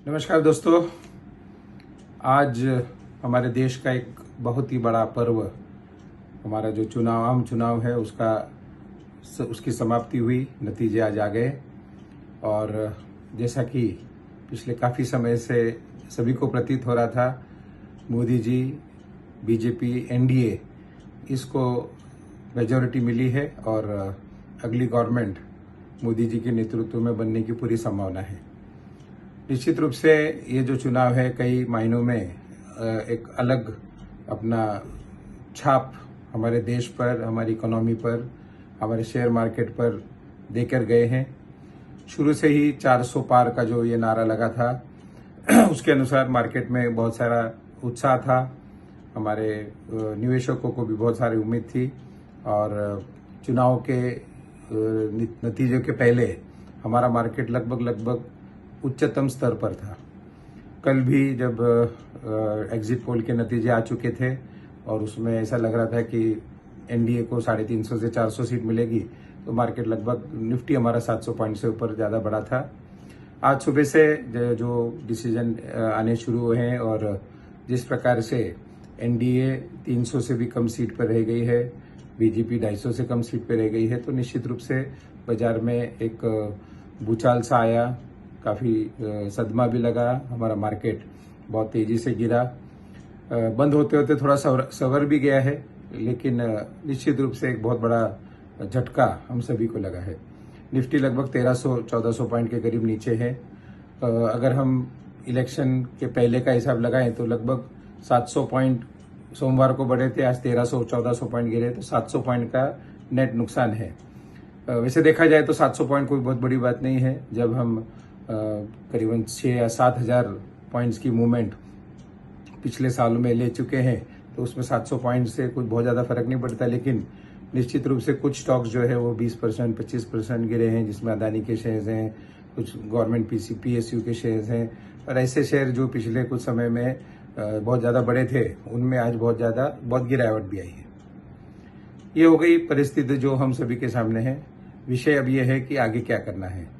नमस्कार दोस्तों। आज हमारे देश का एक बहुत ही बड़ा पर्व, हमारा जो आम चुनाव है उसकी समाप्ति हुई, नतीजे आज आ गए। और जैसा कि पिछले काफ़ी समय से सभी को प्रतीत हो रहा था, मोदी जी, बीजेपी, एनडीए, इसको मेजॉरिटी मिली है और अगली गवर्नमेंट मोदी जी के नेतृत्व में बनने की पूरी संभावना है। निश्चित रूप से ये जो चुनाव है कई मायनों में एक अलग अपना छाप हमारे देश पर, हमारी इकोनॉमी पर, हमारे शेयर मार्केट पर देकर गए हैं। शुरू से ही 400 पार का जो ये नारा लगा था उसके अनुसार मार्केट में बहुत सारा उत्साह था, हमारे निवेशकों को भी बहुत सारी उम्मीद थी और चुनाव के नतीजे के पहले हमारा मार्केट लगभग उच्चतम स्तर पर था। कल भी जब एग्जिट पोल के नतीजे आ चुके थे और उसमें ऐसा लग रहा था कि एनडीए को 350 से 400 सीट मिलेगी, तो मार्केट लगभग निफ्टी हमारा 700 पॉइंट से ऊपर ज़्यादा बढ़ा था। आज सुबह से जो डिसीजन आने शुरू हुए हैं और जिस प्रकार से एनडीए 300 से भी कम सीट पर रह गई है, बीजेपी 250 से कम सीट पर रह गई है, तो निश्चित रूप से बाजार में एक भूचाल सा आया, काफ़ी सदमा भी लगा। हमारा मार्केट बहुत तेज़ी से गिरा, बंद होते होते थोड़ा सवर भी गया है, लेकिन निश्चित रूप से एक बहुत बड़ा झटका हम सभी को लगा है। निफ्टी लगभग 1300-1400 पॉइंट के करीब नीचे है। अगर हम इलेक्शन के पहले का हिसाब लगाएं तो लगभग 700 पॉइंट सोमवार को बढ़े थे, आज 1300-1400 पॉइंट गिरे, तो 700 पॉइंट का नेट नुकसान है। वैसे देखा जाए तो 700 पॉइंट कोई बहुत बड़ी बात नहीं है। जब हम करीबन 6 या 7 हजार पॉइंट्स की मूवमेंट पिछले सालों में ले चुके हैं, तो उसमें 700 पॉइंट से कुछ बहुत ज़्यादा फर्क नहीं पड़ता। लेकिन निश्चित रूप से कुछ स्टॉक्स जो है वो 20%, 25% गिरे हैं, जिसमें अदानी के शेयर्स हैं, कुछ गवर्नमेंट पीएसयू के शेयर्स हैं, और ऐसे शेयर जो पिछले कुछ समय में बहुत ज़्यादा बड़े थे, उनमें आज बहुत गिरावट भी आई है। ये हो गई परिस्थिति जो हम सभी के सामने है। विषय अब ये है कि आगे क्या करना है।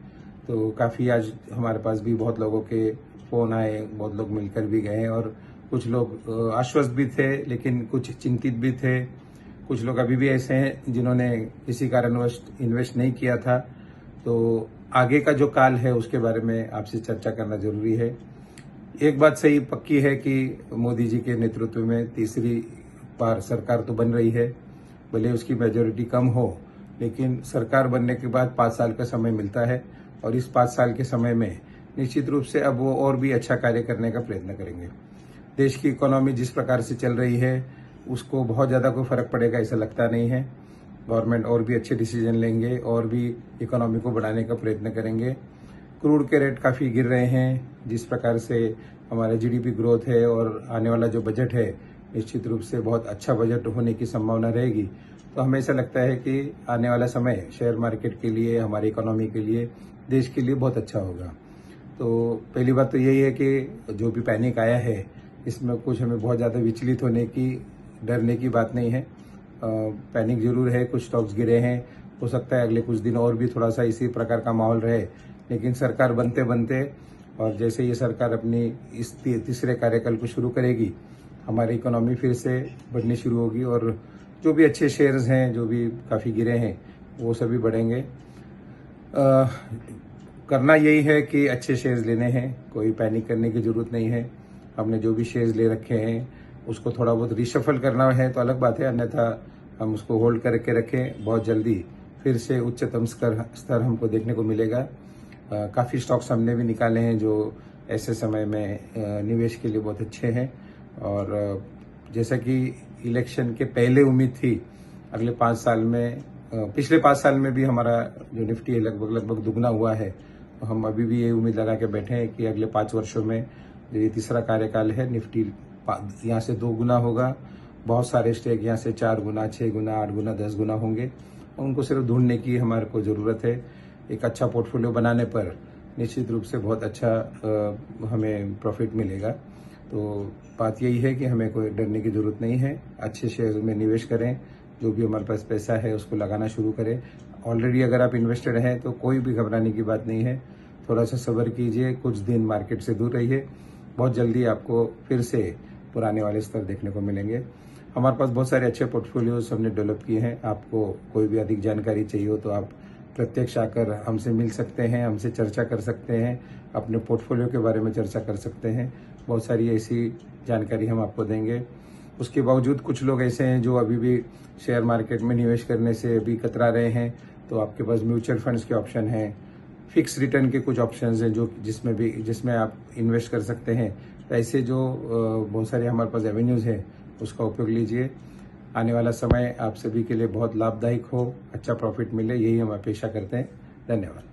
तो काफ़ी आज हमारे पास भी बहुत लोगों के फ़ोन आए, बहुत लोग मिलकर भी गए और कुछ लोग आश्वस्त भी थे, लेकिन कुछ चिंतित भी थे। कुछ लोग अभी भी ऐसे हैं जिन्होंने किसी कारणवश इन्वेस्ट नहीं किया था। तो आगे का जो काल है उसके बारे में आपसे चर्चा करना जरूरी है। एक बात सही पक्की है कि मोदी जी के नेतृत्व में तीसरी बार सरकार तो बन रही है। भले उसकी मेजॉरिटी कम हो, लेकिन सरकार बनने के बाद 5 साल का समय मिलता है और इस 5 साल के समय में निश्चित रूप से अब वो और भी अच्छा कार्य करने का प्रयत्न करेंगे। देश की इकोनॉमी जिस प्रकार से चल रही है उसको बहुत ज़्यादा कोई फर्क पड़ेगा ऐसा लगता नहीं है। गवर्नमेंट और भी अच्छे डिसीजन लेंगे और भी इकोनॉमी को बढ़ाने का प्रयत्न करेंगे। क्रूड के रेट काफ़ी गिर रहे हैं, जिस प्रकार से हमारा जीडीपी ग्रोथ है और आने वाला जो बजट है, निश्चित रूप से बहुत अच्छा बजट होने की संभावना रहेगी। तो हमें ऐसा लगता है कि आने वाला समय शेयर मार्केट के लिए, हमारी इकोनॉमी के लिए, देश के लिए बहुत अच्छा होगा। तो पहली बात तो यही है कि जो भी पैनिक आया है, इसमें कुछ हमें बहुत ज़्यादा विचलित होने की, डरने की बात नहीं है। पैनिक जरूर है, कुछ स्टॉक्स गिरे हैं, हो सकता है अगले कुछ दिन और भी थोड़ा सा इसी प्रकार का माहौल रहे, लेकिन सरकार बनते बनते और जैसे ये सरकार अपनी इस तीसरे कार्यकाल को शुरू करेगी, हमारी इकोनॉमी फिर से बढ़नी शुरू होगी और जो भी अच्छे शेयर्स हैं, जो भी काफ़ी गिरे हैं, वो सभी बढ़ेंगे। करना यही है कि अच्छे शेयर्स लेने हैं, कोई पैनिक करने की जरूरत नहीं है। हमने जो भी शेयर्स ले रखे हैं उसको थोड़ा बहुत रिशफल करना है तो अलग बात है, अन्यथा हम उसको होल्ड करके रखें। बहुत जल्दी फिर से उच्चतम स्तर हमको देखने को मिलेगा। काफ़ी स्टॉक्स हमने भी निकाले हैं जो ऐसे समय में निवेश के लिए बहुत अच्छे हैं। और जैसा कि इलेक्शन के पहले उम्मीद थी, अगले 5 साल में, पिछले 5 साल में भी हमारा जो निफ्टी है लगभग दुगना हुआ है। तो हम अभी भी ये उम्मीद लगा के बैठे हैं कि अगले 5 वर्षों में जो ये तीसरा कार्यकाल है, निफ्टी यहाँ से 2 गुना होगा। बहुत सारे स्टेक यहाँ से 4 गुना, 6 गुना, 8 गुना, 10 गुना होंगे। उनको सिर्फ ढूंढने की हमारे को ज़रूरत है। एक अच्छा पोर्टफोलियो बनाने पर निश्चित रूप से बहुत अच्छा हमें प्रॉफिट मिलेगा। तो बात यही है कि हमें कोई डरने की ज़रूरत नहीं है। अच्छे शेयर में निवेश करें, जो भी हमारे पास पैसा है उसको लगाना शुरू करें। ऑलरेडी अगर आप इन्वेस्टेड हैं तो कोई भी घबराने की बात नहीं है। थोड़ा सा सब्र कीजिए, कुछ दिन मार्केट से दूर रहिए, बहुत जल्दी आपको फिर से पुराने वाले स्तर देखने को मिलेंगे। हमारे पास बहुत सारे अच्छे पोर्टफोलियोज हमने डेवलप किए हैं। आपको कोई भी अधिक जानकारी चाहिए हो तो आप प्रत्यक्ष आकर हमसे मिल सकते हैं, हमसे चर्चा कर सकते हैं, अपने पोर्टफोलियो के बारे में चर्चा कर सकते हैं। बहुत सारी ऐसी जानकारी हम आपको देंगे। उसके बावजूद कुछ लोग ऐसे हैं जो अभी भी शेयर मार्केट में निवेश करने से अभी कतरा रहे हैं, तो आपके पास म्यूचुअल फंड्स के ऑप्शन हैं, फिक्स रिटर्न के कुछ ऑप्शंस हैं जो जिसमें आप इन्वेस्ट कर सकते हैं। तो ऐसे जो बहुत सारे हमारे पास एवेन्यूज़ हैं, उसका उपयोग लीजिए। आने वाला समय आप सभी के लिए बहुत लाभदायक हो, अच्छा प्रॉफिट मिले, यही हम अपेक्षा करते हैं। धन्यवाद।